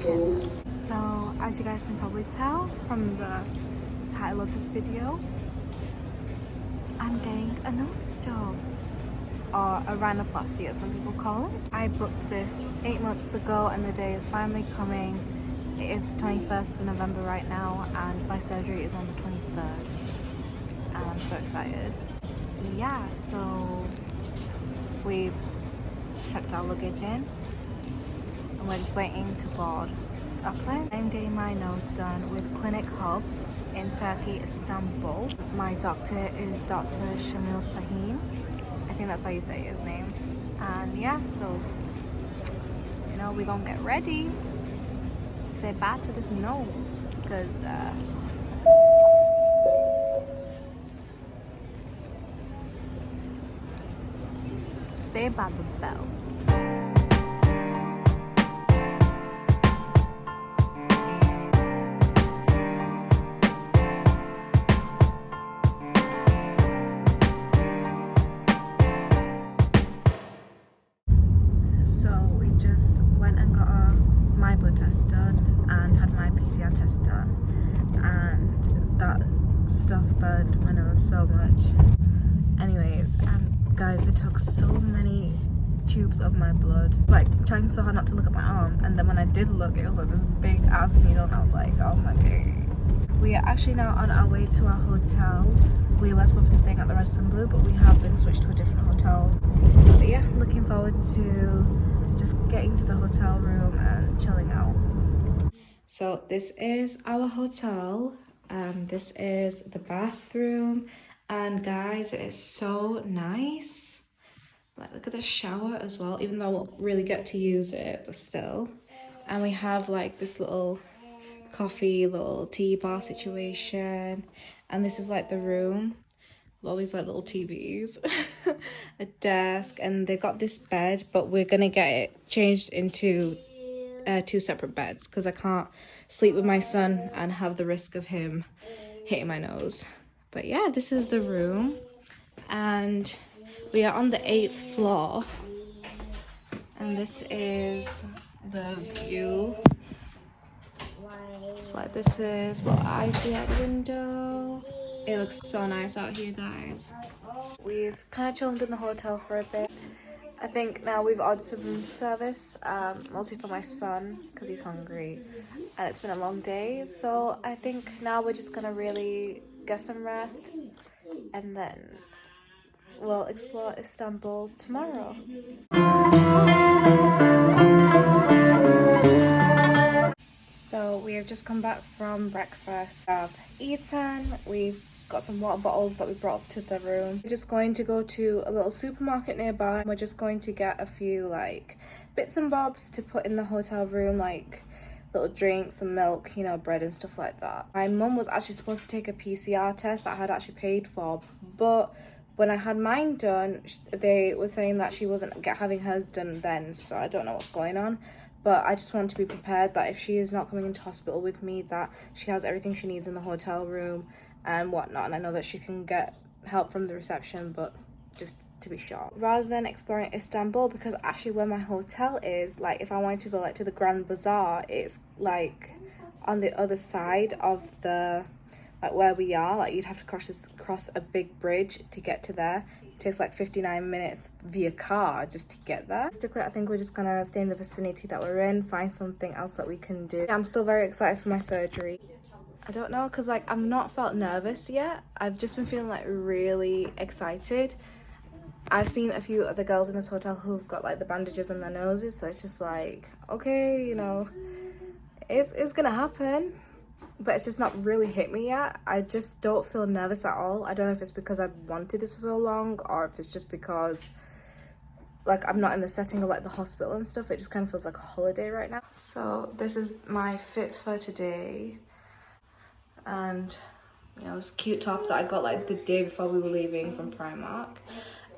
kitchen. So as you guys can probably tell from the title of this video, I'm getting a nose job, or a rhinoplasty as some people call it. I booked this 8 months ago and the day is finally coming. It is the 21st of November right now and my surgery is on the 23rd and I'm so excited. Yeah, so we've checked our luggage in and we're just waiting to board a plane. I'm getting my nose done with Clinichub in Turkey, Istanbul. My doctor is Dr. Samil Sahin. I think that's how you say his name. And yeah, so you know, we're gonna get ready to say bye to this nose because say by the bell. So we just went and got my blood test done and had my PCR test done, and that stuff burned my nose so much. Anyways, guys, they took so many tubes of my blood. It's like trying so hard not to look at my arm, and then when I did look, it was like this big ass needle, and I was like, oh my god. We are actually now on our way to our hotel. We were supposed to be staying at the Radisson Blu, but we have been switched to a different hotel. But yeah, looking forward to just getting to the hotel room and chilling out. So this is our hotel. This is the bathroom, and guys, it is so nice. Like, look at the shower as well, even though I won't really get to use it, but still. And we have like this little coffee, little tea bar situation, and this is like the room. All these like little TVs, a desk, and they've got this bed, but we're gonna get it changed into 2 separate beds because I can't sleep with my son and have the risk of him hitting my nose. But yeah, this is the room, and we are on the 8th floor, and this is the view. So like, this is what I see out the window. It looks so nice out here, guys. We've kind of chilled in the hotel for a bit. I think now we've ordered some room service, mostly for my son because he's hungry and it's been a long day. So I think now we're just gonna really get some rest and then we'll explore Istanbul tomorrow. So we have just come back from breakfast. I've eaten, we've got some water bottles that we brought up to the room. We're just going to go to a little supermarket nearby. We're just going to get a few like bits and bobs to put in the hotel room, like little drinks and milk, you know, bread and stuff like that. My mum was actually supposed to take a PCR test that I had actually paid for, but when I had mine done, they were saying that she wasn't having hers done then, so I don't know what's going on. But I just want to be prepared that if she is not coming into hospital with me, that she has everything she needs in the hotel room and whatnot. And I know that she can get help from the reception, but just to be sure. Rather than exploring Istanbul, because actually where my hotel is, like if I wanted to go like to the Grand Bazaar, it's like on the other side of the, like where we are, like you'd have to cross a big bridge to get to there. It takes like 59 minutes via car just to get there. Basically, I think we're just gonna stay in the vicinity that we're in, find something else that we can do. I'm still very excited for my surgery. I don't know, because like I've not felt nervous yet. I've just been feeling like really excited. I've seen a few other girls in this hotel who've got like the bandages on their noses, so it's just like, okay, you know, it's gonna happen. But it's just not really hit me yet. I just don't feel nervous at all. I don't know if it's because I've wanted this for so long or if it's just because like I'm not in the setting of like the hospital and stuff. It just kind of feels like a holiday right now. So this is my fit for today, and you know, this cute top that I got like the day before we were leaving from Primark.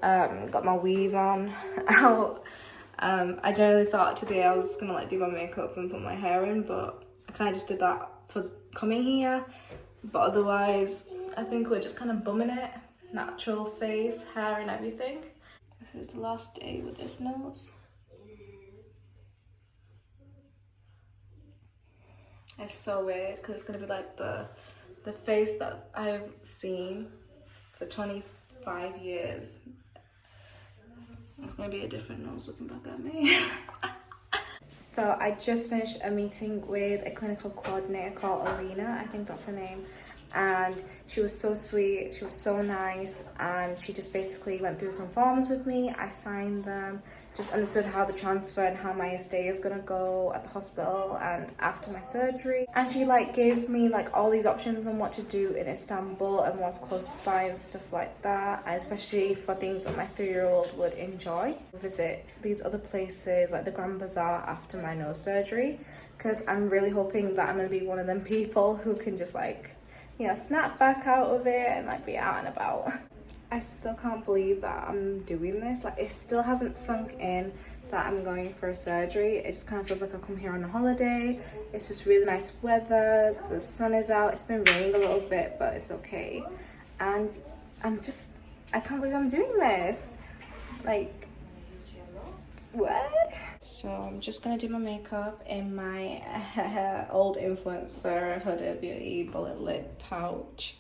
Got my weave on out. I generally thought today I was just gonna like do my makeup and put my hair in, but I kind of just did that for coming here. But otherwise, I think we're just kind of bumming it. Natural face, hair and everything. This is the last day with this nose. It's so weird because it's gonna be like the face that I've seen for 25 years. It's gonna be a different nose looking back at me. So I just finished a meeting with a clinical coordinator called Alina, I think that's her name, and she was so sweet, she was so nice, and she just basically went through some forms with me. I signed them, just understood how the transfer and how my stay is gonna go at the hospital and after my surgery. And she like gave me like all these options on what to do in Istanbul and what's close by and stuff like that, and especially for things that my 3-year-old would enjoy. Visit these other places like the Grand Bazaar after my nose surgery, because I'm really hoping that I'm gonna be one of them people who can just like, you know, snap back out of it and like be out and about. I still can't believe that I'm doing this. Like, it still hasn't sunk in that I'm going for a surgery. It just kind of feels like I've come here on a holiday. It's just really nice weather, the sun is out. It's been raining a little bit, but it's okay. And I can't believe I'm doing this. Like, what? So I'm just gonna do my makeup in my old influencer Huda Beauty bullet lip pouch,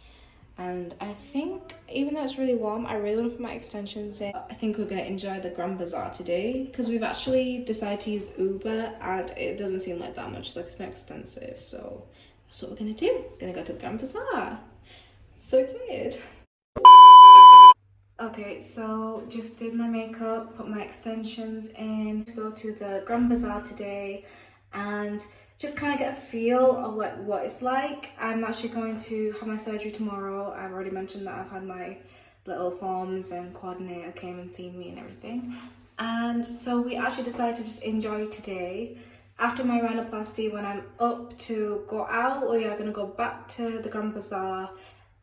and I think even though it's really warm, I really want to put my extensions in. I think we're gonna enjoy the Grand Bazaar today because we've actually decided to use Uber and it doesn't seem like that much, like it's not expensive, so that's what we're gonna do. We're gonna go to the Grand Bazaar. So excited. Okay, so just did my makeup, put my extensions in to go to the Grand Bazaar today and just kind of get a feel of like what it's like. I'm actually going to have my surgery tomorrow. I've already mentioned that I've had my little forms and coordinator came and seen me and everything. And so we actually decided to just enjoy today. After my rhinoplasty, when I'm up to go out, we are going to go back to the Grand Bazaar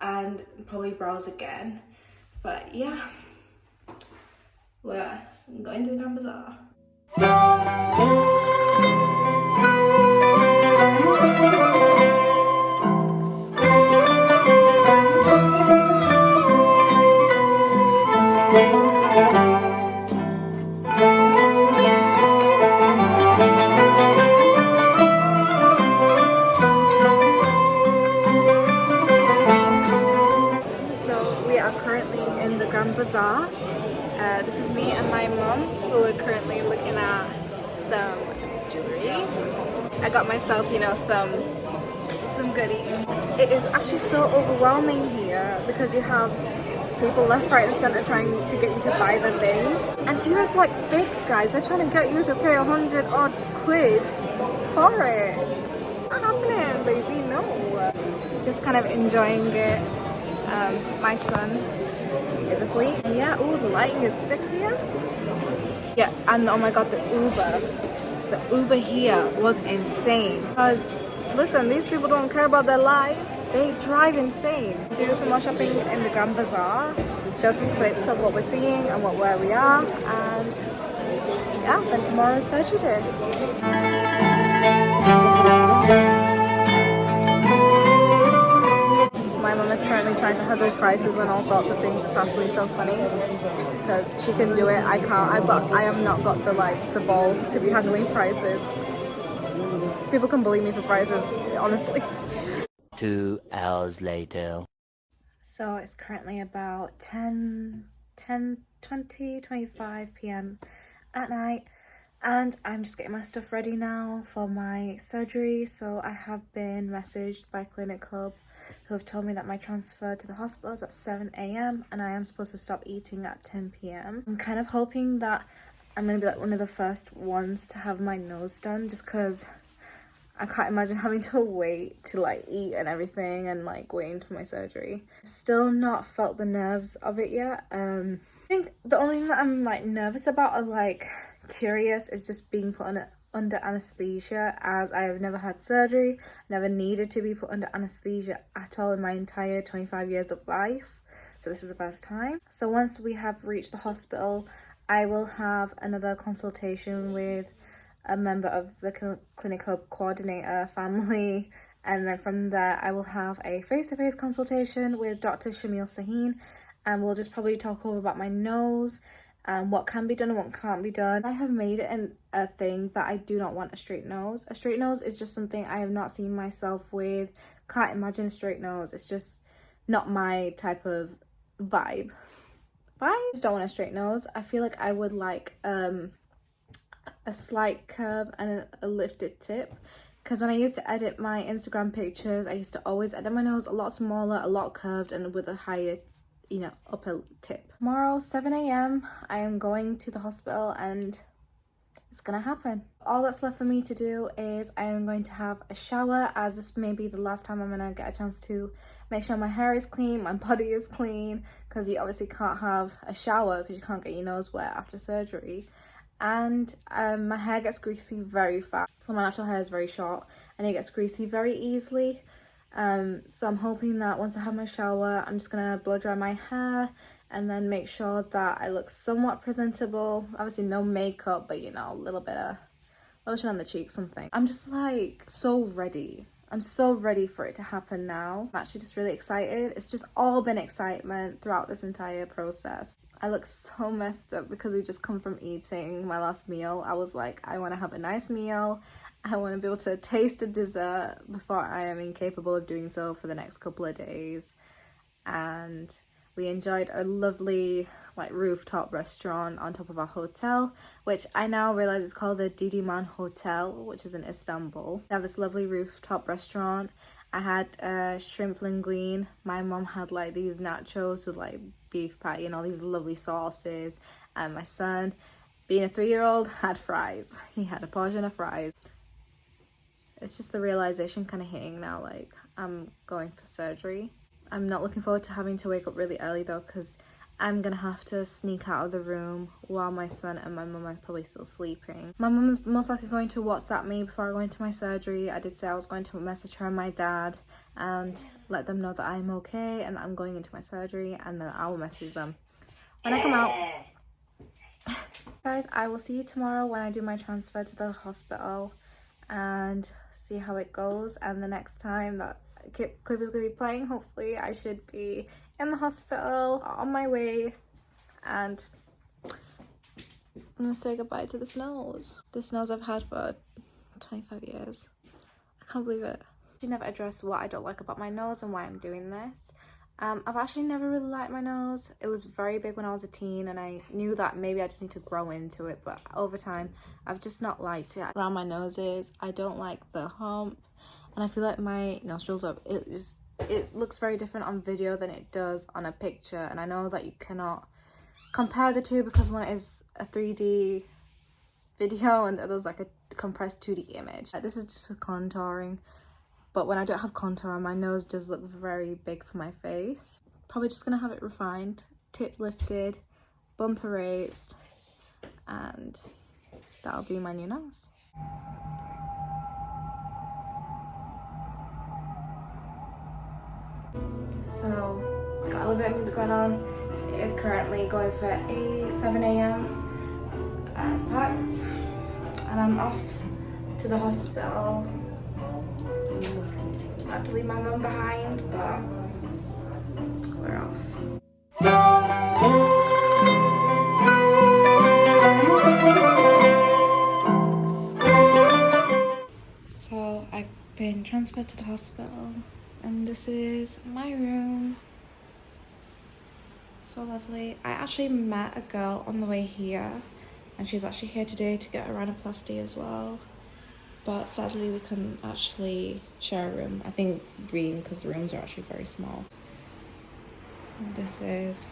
and probably browse again. But yeah, we're going to the Grand Bazaar. So we are currently in the Grand Bazaar. This is me and my mum, who are currently looking at some jewelry. I got myself, you know, some goodies. It is actually so overwhelming here because you have people left, right and centre trying to get you to buy the things. And even for like fakes, guys, they're trying to get you to pay 100 odd quid for it. Not happening, baby, no. Just kind of enjoying it. My son is asleep. Yeah, ooh, the lighting is sick here. Yeah, and oh my god, the Uber here was insane. Because listen, these people don't care about their lives. They drive insane. Do some more shopping in the Grand Bazaar. Show some clips of what we're seeing and where we are. And yeah, then tomorrow's surgery day. My mum is currently trying to haggle prices and all sorts of things. It's actually so funny because she can do it. I can't. I have not got the balls to be haggling prices. People can bully me for prices, honestly. 2 hours later. So it's currently about 25 p.m. at night. And I'm just getting my stuff ready now for my surgery. So I have been messaged by Clinichub, who have told me that my transfer to the hospital is at 7 a.m. and I am supposed to stop eating at 10 p.m. I'm kind of hoping that I'm going to be like one of the first ones to have my nose done, just because I can't imagine having to wait to like eat and everything and like waiting for my surgery. Still not felt the nerves of it yet. I think the only thing that I'm like nervous about or like curious is just being put under anesthesia, as I have never had surgery, never needed to be put under anesthesia at all in my entire 25 years of life. So this is the first time. So once we have reached the hospital, I will have another consultation with a member of the Clinichub coordinator family, and then from there I will have a face-to-face consultation with Dr. Samil Sahin, and we'll just probably talk over about my nose and what can be done and what can't be done. I have made it a thing that I do not want a straight nose. A straight nose is just something I have not seen myself with. Can't imagine a straight nose. It's just not my type of vibe. I just don't want a straight nose. I feel like I would like a slight curve and a lifted tip, because when I used to edit my Instagram pictures, I used to always edit my nose a lot smaller, a lot curved, and with a higher, you know, upper tip. Tomorrow 7 a.m. I am going to the hospital and it's gonna happen. All that's left for me to do is I am going to have a shower, as this may be the last time I'm gonna get a chance to make sure my hair is clean, my body is clean, because you obviously can't have a shower because you can't get your nose wet after surgery. And my hair gets greasy very fast. So my natural hair is very short and it gets greasy very easily. So I'm hoping that once I have my shower, I'm just gonna blow dry my hair and then make sure that I look somewhat presentable. Obviously no makeup, but you know, a little bit of lotion on the cheek, something. I'm just like so ready. I'm so ready for it to happen now. I'm actually just really excited. It's just all been excitement throughout this entire process. I look so messed up because we just come from eating my last meal. I was like, I want to have a nice meal. I want to be able to taste a dessert before I am incapable of doing so for the next couple of days. And we enjoyed a lovely like rooftop restaurant on top of our hotel, which I now realize is called the Didiman Hotel, which is in Istanbul. They have this lovely rooftop restaurant. I had shrimp linguine. My mom had like these nachos with like beef patty and all these lovely sauces. And my son, being a 3-year-old, had fries. He had a portion of fries. It's just the realization kind of hitting now, like I'm going for surgery. I'm not looking forward to having to wake up really early though, because I'm gonna have to sneak out of the room while my son and my mum are probably still sleeping. My mum's most likely going to WhatsApp me before I go into my surgery. I did say I was going to message her and my dad and let them know that I'm okay and that I'm going into my surgery, and then I will message them when I come out. Guys, I will see you tomorrow when I do my transfer to the hospital and see how it goes. And the next time that clip is gonna be playing, hopefully I should be in the hospital on my way, and I'm gonna say goodbye to this nose. This nose I've had for 25 years. I can't believe it. I never addressed what I don't like about my nose and why I'm doing this. I've actually never really liked my nose. It was very big when I was a teen and I knew that maybe I just need to grow into it, but over time I've just not liked it. Around my noses, I don't like the hump, and I feel like my nostrils are, it looks very different on video than it does on a picture. And I know that you cannot compare the two because one is a 3D video and the other's like a compressed 2D image. This is just with contouring, but when I don't have contour, my nose does look very big for my face. Probably just gonna have it refined, tip lifted, bumper raised, and that'll be my new nose. So, got a little bit of music going on. It is currently going for a 7 a.m. I'm packed and I'm off to the hospital. I have to leave my mum behind, but we're off. So I've been transferred to the hospital and this is my room. So lovely. I actually met a girl on the way here and she's actually here today to get a rhinoplasty as well. But sadly we couldn't actually share a room. I think because the rooms are actually very small. And this is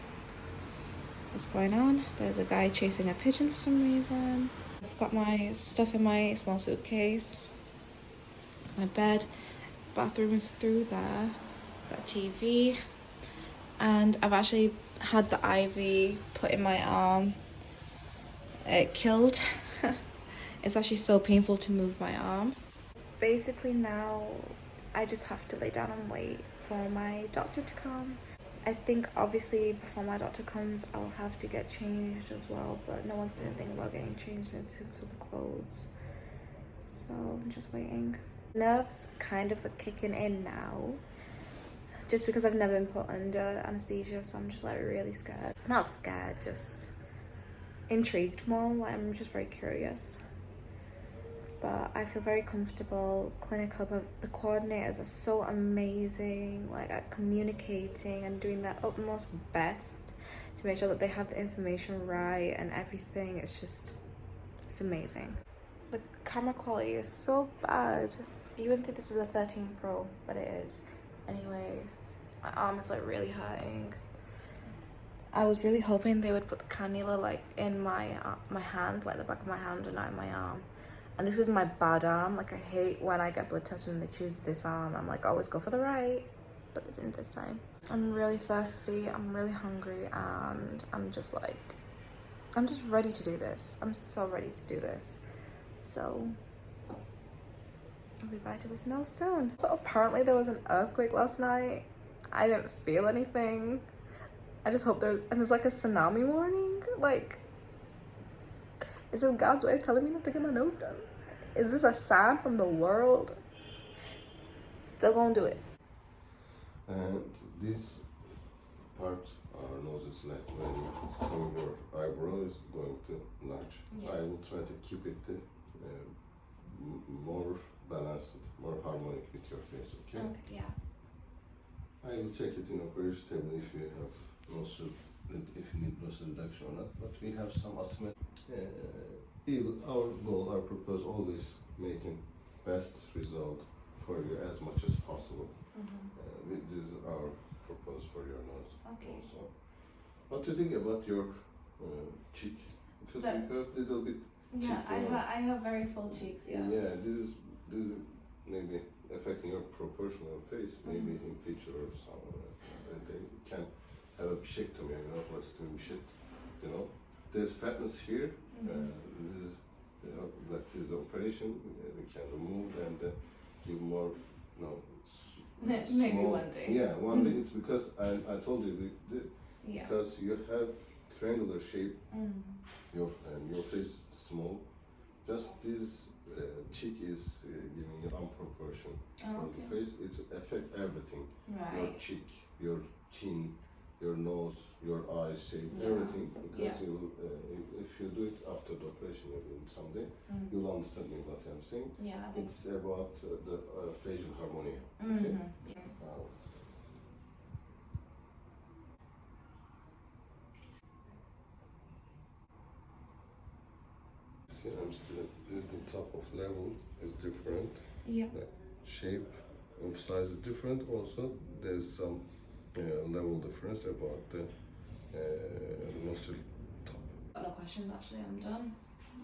what's going on. There's a guy chasing a pigeon for some reason. I've got my stuff in my small suitcase. It's my bed. Bathroom is through there. Got a TV. And I've actually had the IV put in my arm. It killed. It's actually so painful to move my arm. Basically now I just have to lay down and wait for my doctor to come. I think obviously before my doctor comes I'll have to get changed as well, but no one's said anything about getting changed into some clothes. So I'm just waiting. Nerves kind of are kicking in now, just because I've never been put under anesthesia, so I'm just like really scared. Not scared, just intrigued more. Like, I'm just very curious. But I feel very comfortable. Clinichub, the coordinators are so amazing, like at communicating and doing their utmost best to make sure that they have the information right and everything. It's amazing. The camera quality is so bad. You wouldn't think this is a 13 Pro, but it is. Anyway, my arm is like really hurting. I was really hoping they would put the cannula like in my hand, like the back of my hand, and not in my arm. And this is my bad arm. Like, I hate when I get blood tested and they choose this arm. I'm like, always go for the right, but they didn't this time. I'm really thirsty, I'm really hungry, and I'm just ready to do this. I'm so ready to do this. So I'll be back to the snow soon. So apparently there was an earthquake last night. I didn't feel anything. I just hope there's like a tsunami warning. Like, is this God's way of telling me not to get my nose done? Is this a sign from the world? Still gonna do it. And this part, our nose is like when it's coming, your eyebrow is going to notch. Yeah. I will try to keep it more balanced, more harmonic with your face, okay? Yeah. I will check it in operation table if you have nostril, if you need nostril reduction or not, but we have some asthmatic. Our goal, our purpose, always making best result for you as much as possible. This is our purpose for your nose. Okay. Also, what do you think about your cheek? Because you have little bit. Yeah, I have very full cheeks. Yeah. Yeah, this is maybe affecting your proportion of face, maybe in future or somewhere. They can have a bichectomy, rhinoplasty shit, There's fatness here. This is, like this operation, we can remove and give more, Maybe small, one day. Yeah, one day. It's because I told you Yeah. because you have triangular shape. Your face small. Just this cheek is giving you unproportion for the face. It affect everything. Right. Your cheek, your chin, your nose, your eyes shape, everything. Because you will, if you do it after the operation, someday, you'll understand me what I'm saying. Yeah, I think It's about the facial harmony. Okay? See, I'm still the top of level is different. Yeah. The shape of size is different. Also, there's some level difference about the nostril top. No questions. Actually, I'm done.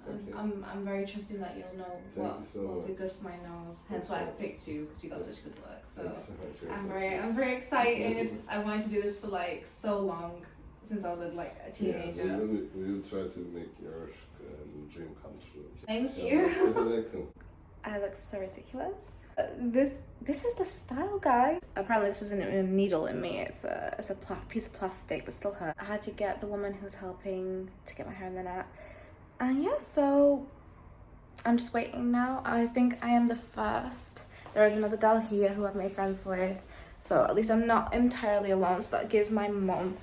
Okay. I'm very trusting that you'll know Thank you so what will be much. good for my nose. Hence why I picked you, because you got such good work. So Thanks so much. You're I'm so very excited. I wanted to do this for like so long, since I was a teenager. Yeah, we will try to make your dream come true. Okay? Thank So, you. you're welcome. I look so ridiculous. This is the style, guy. Apparently this isn't a needle in me. It's a piece of plastic, but still hurt. I had to get the woman who's helping to get my hair in the net. And yeah, so I'm just waiting now. I think I am the first. There is another girl here who I've made friends with. So at least I'm not entirely alone. So that gives my mom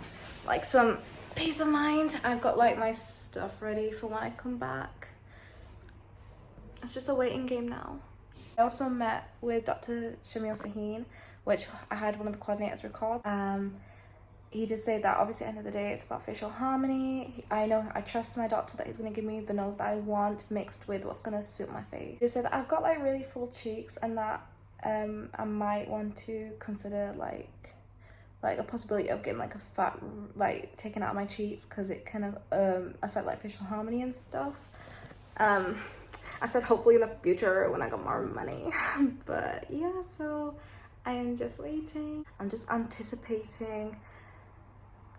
like some peace of mind. I've got like my stuff ready for when I come back. It's just a waiting game now. I also met with Dr. Samil Sahin, which I had one of the coordinators record. He did say that obviously at the end of the day it's about facial harmony. I trust my doctor that he's going to give me the nose that I want mixed with what's going to suit my face. He did say that I've got like really full cheeks and that I might want to consider like a possibility of getting like a fat like taken out of my cheeks, because it kind of affect like facial harmony and stuff. I said hopefully in the future when I got more money. But yeah, so I am just waiting. I'm just anticipating.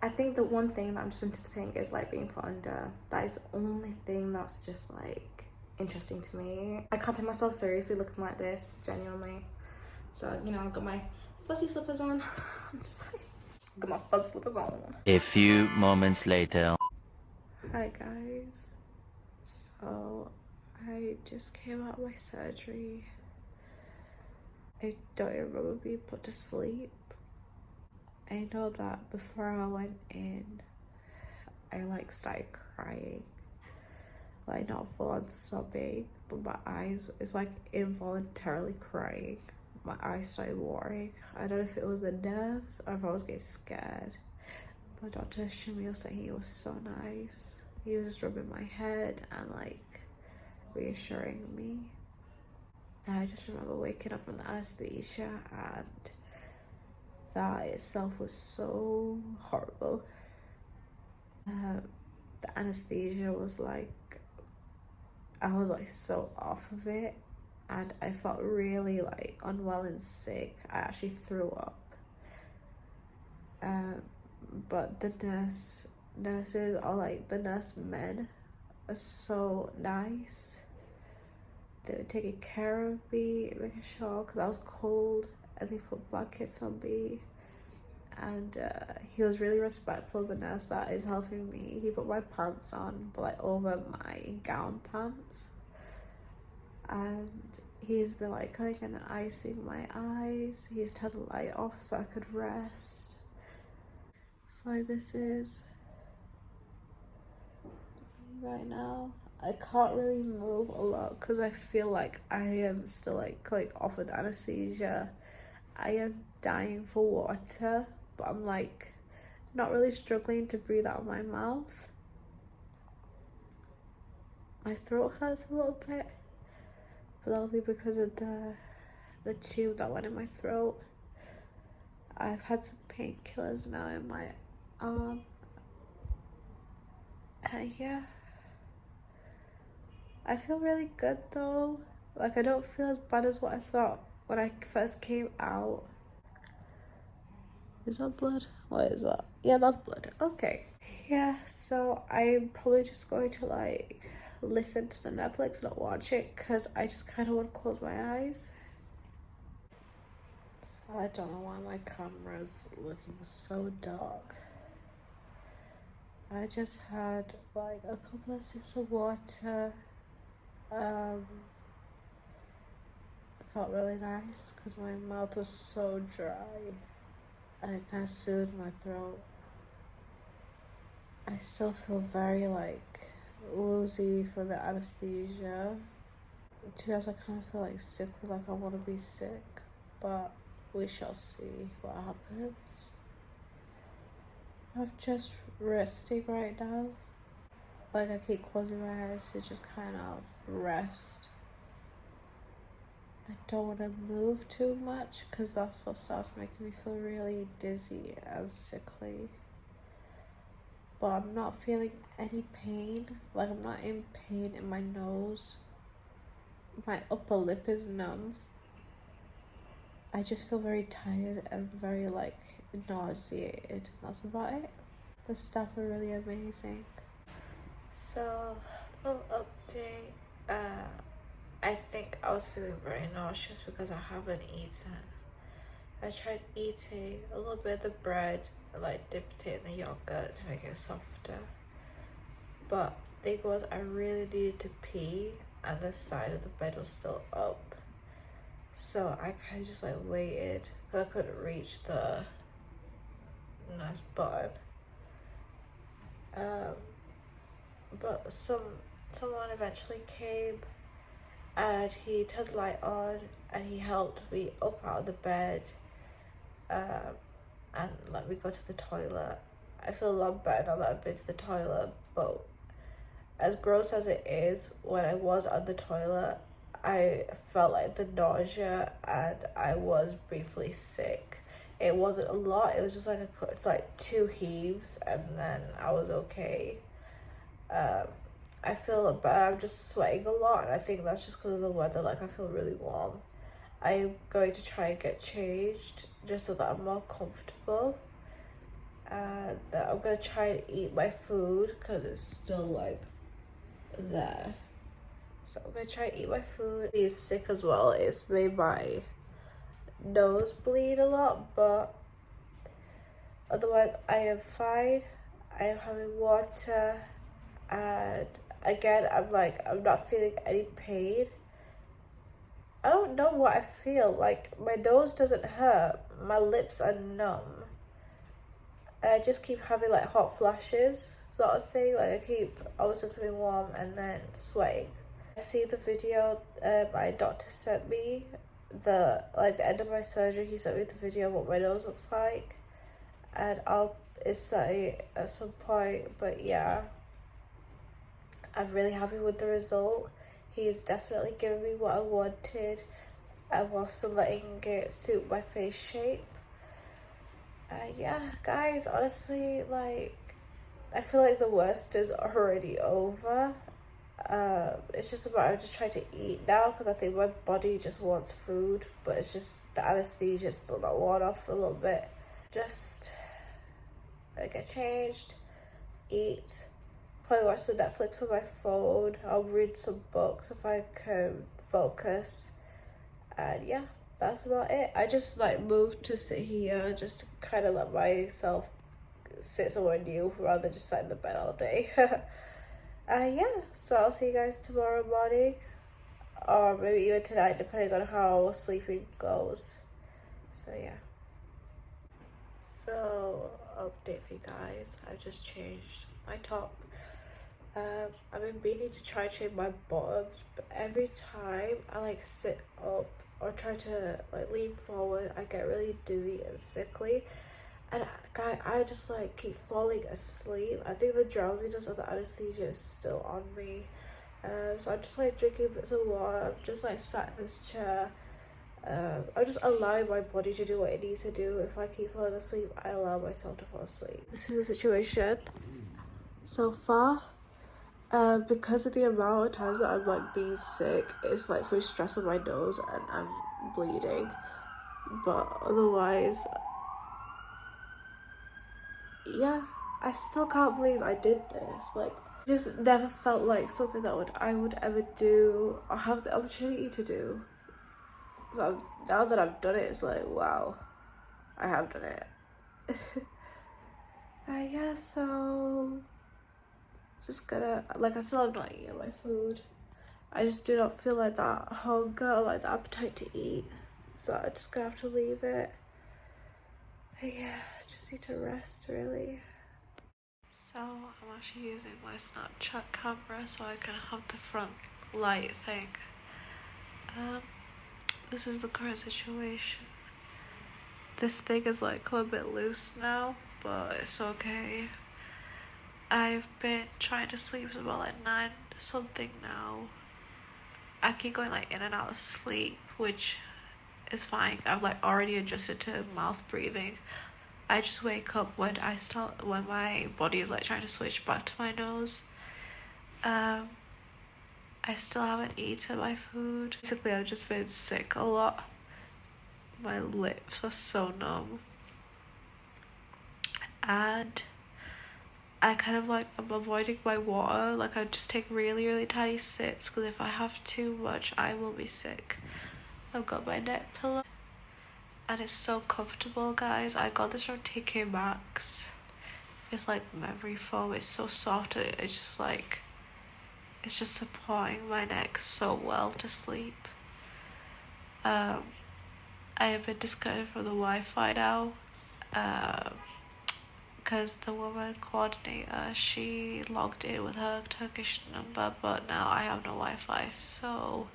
I think the one thing that I'm just anticipating is like being put under. That is the only thing that's just like interesting to me. I can't take myself seriously looking like this, genuinely. So, I've got my fuzzy slippers on. I'm just like, got my fuzzy slippers on. A few moments later. Hi guys. So I just came out of my surgery. I don't remember being put to sleep. I know that before I went in, I like started crying. like not full on sobbing, but my eyes is like involuntarily crying. My eyes started watering. I don't know if it was the nerves or if I was getting scared. But Dr. Samil Sahin was so nice. He was just rubbing my head and like reassuring me. And I just remember waking up from the anesthesia, and that itself was so horrible. The anesthesia was like, I was like so off of it, and I felt really like unwell and sick. I actually threw up. But the nurses are like, the nurse men are so nice. They were taking care of me, making sure, because I was cold, and they put blankets on me. And he was really respectful, the nurse that is helping me. He put my pants on, but like over my gown pants. And he's been like coming in and icing my eyes. He's turned the light off so I could rest. So this is right now. I can't really move a lot because I feel like I am still like going off with anesthesia. I am dying for water, but I'm like not really struggling to breathe out of my mouth. My throat hurts a little bit, but that'll be because of the tube that went in my throat. I've had some painkillers now in my arm. Yeah. I feel really good though. Like I don't feel as bad as what I thought when I first came out. Is that blood? What is that? Yeah, that's blood. Okay. Yeah, so I'm probably just going to like listen to some Netflix, not watch it, because I just kind of want to close my eyes. So I don't know why my camera's looking so dark. I just had like a couple of sips of water. Felt really nice because my mouth was so dry, and it kind of soothed my throat. I still feel very like woozy from the anesthesia. To be honest, I kind of feel like sickly, like I want to be sick, but we shall see what happens. I'm just resting right now. Like I keep closing my eyes to just kind of rest. I don't want to move too much because that's what starts making me feel really dizzy and sickly. But I'm not feeling any pain. Like I'm not in pain in my nose. My upper lip is numb. I just feel very tired and very like nauseated. That's about it. The staff are really amazing. So, little update. I think I was feeling very nauseous because I haven't eaten. I tried eating a little bit of the bread, like dipped it in the yogurt to make it softer. But the thing was, I really needed to pee, and the side of the bed was still up. So I kind of just like waited because I couldn't reach the nice button. But someone eventually came, and he turned the light on, and he helped me up out of the bed, and let me go to the toilet. I feel a lot better now that I've been to the toilet, but as gross as it is, when I was on the toilet, I felt like the nausea, and I was briefly sick. It wasn't a lot, it was just like 2 heaves, and then I was okay. I feel bad. I'm just sweating a lot, and I think that's just because of the weather. Like I feel really warm. I'm going to try and get changed just so that I'm more comfortable, and I'm gonna try and eat my food because it's still like there. So I'm gonna try and eat my food. Being sick as well, it's made my nose bleed a lot, but otherwise I am fine. I am having water, and again I'm not feeling any pain. I don't know what I feel like. My nose doesn't hurt, my lips are numb, And I just keep having like hot flashes sort of thing. Like I keep obviously feeling warm and then sweating. I see the video my doctor sent me, the end of my surgery. He sent me the video of what my nose looks like, and I'll insert it at some point. But yeah, I'm really happy with the result. He is definitely giving me what I wanted, and while still letting it suit my face shape. Yeah, guys, honestly, like, I feel like the worst is already over. It's just about I'm just trying to eat now because I think my body just wants food, but it's just the anesthesia is still not worn off for a little bit. Just get changed, eat, probably watch some Netflix on my phone. I'll read some books if I can focus, and yeah, that's about it. I just like moved to sit here just to kind of let myself sit somewhere new rather than just sit in the bed all day. Yeah, so I'll see you guys tomorrow morning, or maybe even tonight, depending on how sleeping goes. So yeah. So update for you guys. I just changed my top. I've been meaning to try change my bottoms, but every time I like sit up or try to like lean forward, I get really dizzy and sickly. And I just like keep falling asleep. I think the drowsiness of the anesthesia is still on me. So I'm just like drinking bits of water. I'm just like sat in this chair. I'm just allowing my body to do what it needs to do. If I keep falling asleep, I allow myself to fall asleep. This is the situation so far. Because of the amount of times that I'm like being sick, it's like very stress on my nose and I'm bleeding. But otherwise, yeah, I still can't believe I did this. Like, just never felt like something that I would ever do or have the opportunity to do. So now that I've done it, it's like, wow, I have done it. Yeah, so just gonna, like, I still have not eaten my food. I just do not feel like that hunger or like the appetite to eat. So I'm just gonna have to leave it. Yeah, just need to rest really. So I'm actually using my Snapchat camera so I can have the front light thing. This is the current situation. This thing is like a bit loose now, but it's okay. I've been trying to sleep since about like 9 something now. I keep going like in and out of sleep, which is fine. I've like already adjusted to mouth breathing. I just wake up when my body is like trying to switch back to my nose. I still haven't eaten my food. Basically, I've just been sick a lot. My lips are so numb. And I kind of like, I'm avoiding my water. Like I just take really, really tiny sips because if I have too much, I will be sick. I've got my neck pillow. And it's so comfortable, guys. I got this from TK Maxx. It's like memory foam. It's so soft and it's just like, it's just supporting my neck so well to sleep. I have been disconnected from the Wi-Fi now. Because the woman coordinator, she logged in with her Turkish number, but now I have no Wi-Fi, so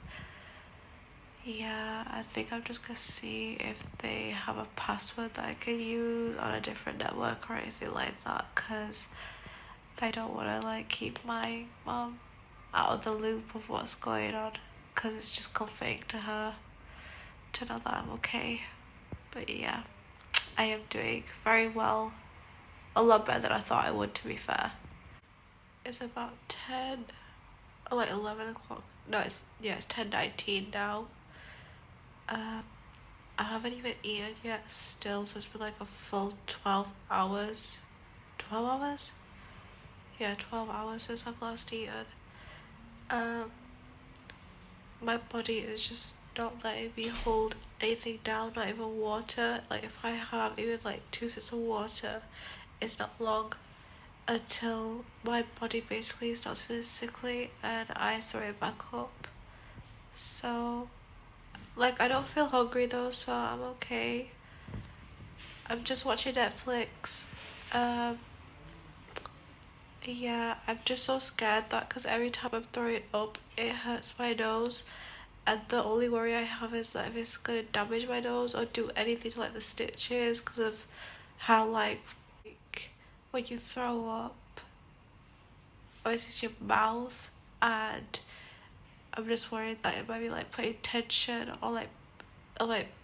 yeah, I think I'm just gonna see if they have a password that I can use on a different network or anything like that, because I don't want to like keep my mom out of the loop of what's going on, because it's just comforting to her to know that I'm okay. But yeah, I am doing very well, a lot better than I thought I would, to be fair. It's about 10 or like 11 o'clock. No, it's 10:19 now. I haven't even eaten yet still, so it's been like a full 12 hours. 12 hours? Yeah, 12 hours since I've last eaten. My body is just not letting me hold anything down, not even water. Like if I have even like 2 sips of water, it's not long until my body basically starts feeling sickly and I throw it back up. So like I don't feel hungry though, so I'm okay. I'm just watching Netflix Um, yeah, I'm just so scared that because every time I'm throwing it up, it hurts my nose. And the only worry I have is that if it's gonna damage my nose or do anything to like the stitches because of how like when you throw up, obviously it's your mouth, and I'm just worried that it might be like putting tension or like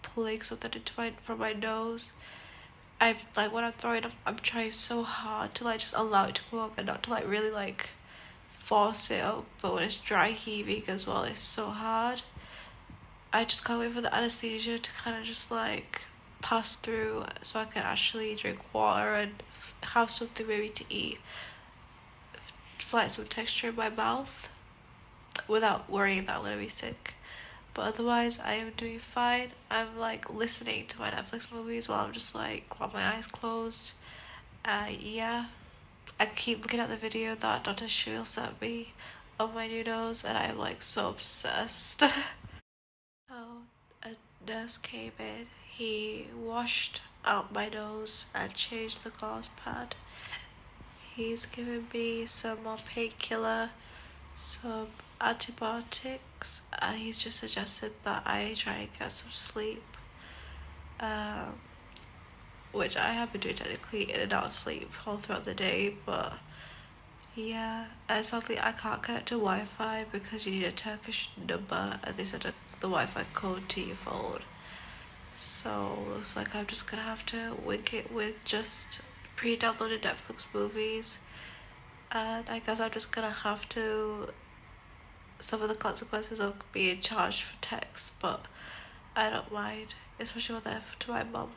pulling something into my from my nose. I'm like when I'm throwing up, I'm trying so hard to like just allow it to go up and not to like really like force it up. But when it's dry heaving as well, it's so hard. I just can't wait for the anesthesia to kind of just like pass through so I can actually drink water and have something maybe to eat, like some texture in my mouth without worrying that I'm gonna be sick. But otherwise, I am doing fine. I'm like listening to my Netflix movies while I'm just like got my eyes closed. Yeah, I keep looking at the video that Dr. Shul sent me of my new nose, and I'm like so obsessed. So a nurse came in. He washed out my nose and changed the gauze pad. He's given me some more painkiller, some antibiotics, and he's just suggested that I try and get some sleep, um, which I have been doing technically in and out of sleep all throughout the day, but yeah, and sadly I can't connect to Wi-Fi because you need a Turkish number and they said the Wi-Fi code to your phone. So looks like I'm just gonna have to wing it with just pre-downloaded Netflix movies, and I guess I'm just gonna have to suffer the consequences of being charged for text, but I don't mind, especially when they're to my mum.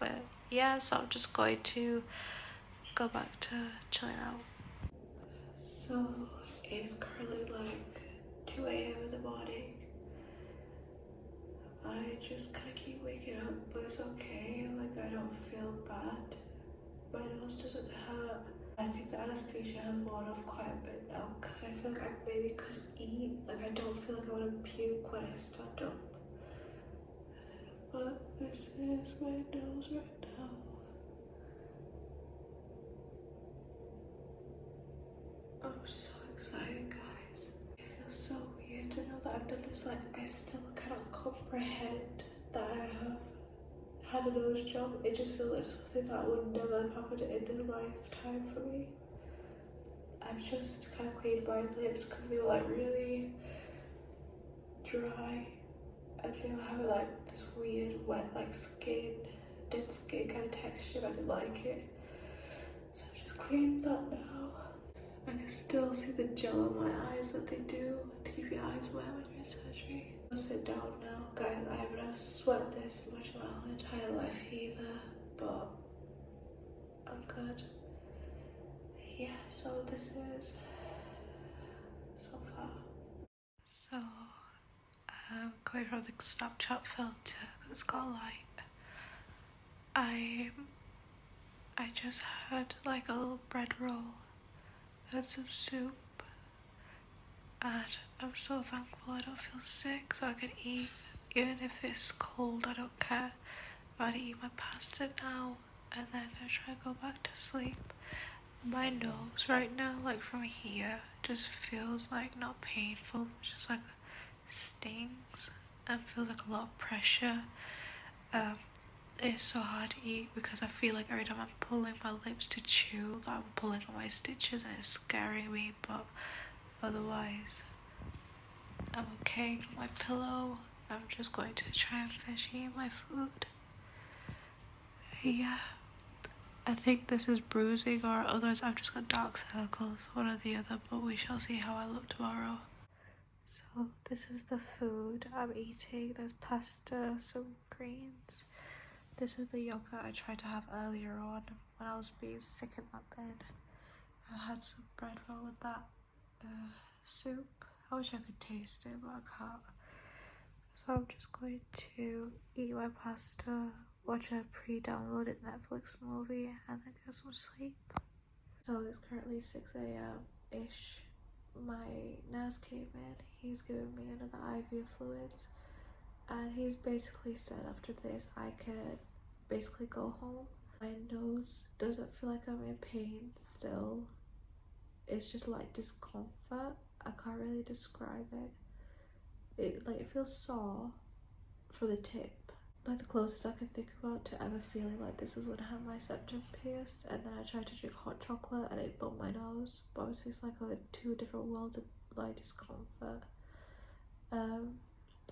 But yeah, so I'm just going to go back to chilling out. So it's currently like 2 a.m. in the morning. I just kind of keep waking up, but it's okay. Like, I don't feel bad. My nose doesn't hurt. I think the anesthesia has worn off quite a bit now because I feel like I maybe could eat. Like, I don't feel like I want to puke when I stand up. But this is my nose right now. I'm so excited, guys. It feels so weird to know that I've done this. Like, I still cannot comprehend that I have had a nose job. It just feels like something that would never have happened in this lifetime for me. I've just kind of cleaned my lips because they were like really dry and they were having like this weird wet like skin, dead skin kind of texture. I didn't like it, so I've just cleaned that now. I can still see the gel on my eyes that they do to keep your eyes wet when you're in surgery. I'll sit down now. Guys, I have never sweat this much in my whole entire life either, but I'm good. Yeah, so this is so far. So, going from the Snapchat filter, because it's got light, I just had like a little bread roll and some soup, and I'm so thankful I don't feel sick so I can eat. Even if it's cold, I don't care. I'm gonna eat my pasta now and then I try to go back to sleep. My nose right now, like from here, just feels like not painful, just like stings and feels like a lot of pressure. It's so hard to eat because I feel like every time I'm pulling my lips to chew that I'm pulling on my stitches and it's scaring me, but otherwise I'm okay. Got my pillow. I'm just going to try and finish eating my food. Yeah, I think this is bruising, or otherwise I've just got dark circles, one or the other, but we shall see how I look tomorrow. So this is the food I'm eating. There's pasta, some greens. This is the yogurt I tried to have earlier on when I was being sick in that bed. I had some bread roll with that soup. I wish I could taste it, but I can't. So I'm just going to eat my pasta, watch a pre-downloaded Netflix movie, and then get some sleep. So it's currently 6 a.m.-ish. My nurse came in. He's given me another IV of fluids. And he's basically said after this I could basically go home. My nose doesn't feel like I'm in pain still. It's just like discomfort. I can't really describe it. It feels sore for the tip. Like the closest I can think about to ever feeling like this was when I had my septum pierced, and then I tried to drink hot chocolate and it bumped my nose. But obviously it's like two different worlds of like discomfort.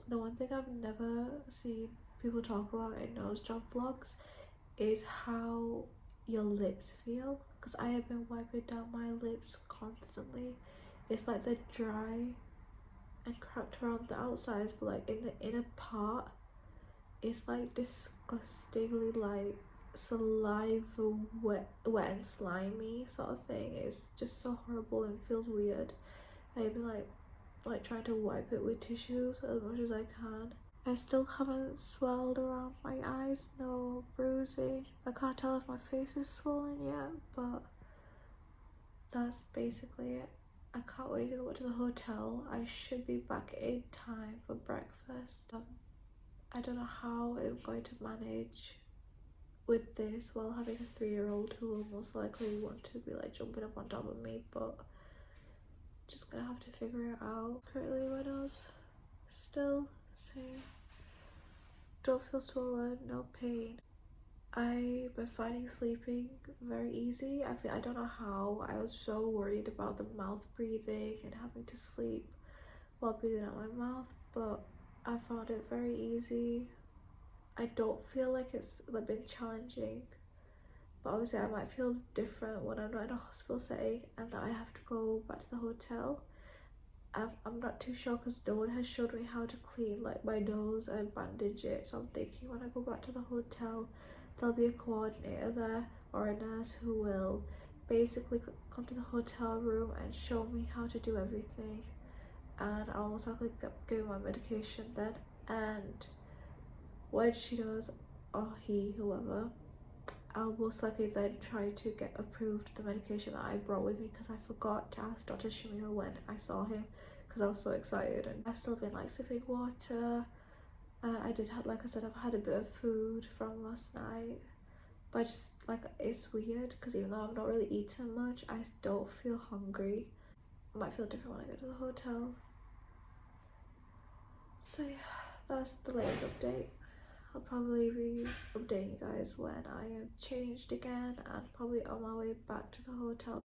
The one thing I've never seen people talk about in nose job vlogs is how your lips feel, because I have been wiping down my lips constantly. It's like they're dry and cracked around the outsides, but like in the inner part it's like disgustingly like saliva wet and slimy sort of thing. It's just so horrible and feels weird. I've been like trying to wipe it with tissues as much as I can. I still haven't swelled around my eyes, no bruising. I can't tell if my face is swollen yet, but that's basically it. I can't wait to go back to the hotel. I should be back in time for breakfast. I don't know how I'm going to manage with this while having a 3-year-old who will most likely want to be like jumping up on top of me, but just gonna have to figure it out. Currently my nose still same. Don't feel swollen, no pain. I've been finding sleeping very easy. I don't know how. I was so worried about the mouth breathing and having to sleep while breathing out my mouth, but I found it very easy. I don't feel like it's like been challenging, but obviously I might feel different when I'm not in a hospital setting and that I have to go back to the hotel. I'm not too sure because no one has showed me how to clean like my nose and bandage it, so I'm thinking when I go back to the hotel there'll be a coordinator there or a nurse who will basically come to the hotel room and show me how to do everything, and I'll most likely give my medication then, and when she does, or he, whoever, I'll most likely then try to get approved the medication that I brought with me, because I forgot to ask Dr. Shamil when I saw him because I was so excited. And I've still been like sipping water. I did have, like I said, I've had a bit of food from last night, but I just like, it's weird because even though I've not really eaten much, I don't feel hungry. It might feel different when I get to the hotel. So yeah, that's the latest update. I'll probably be updating you guys when I am changed again and probably on my way back to the hotel.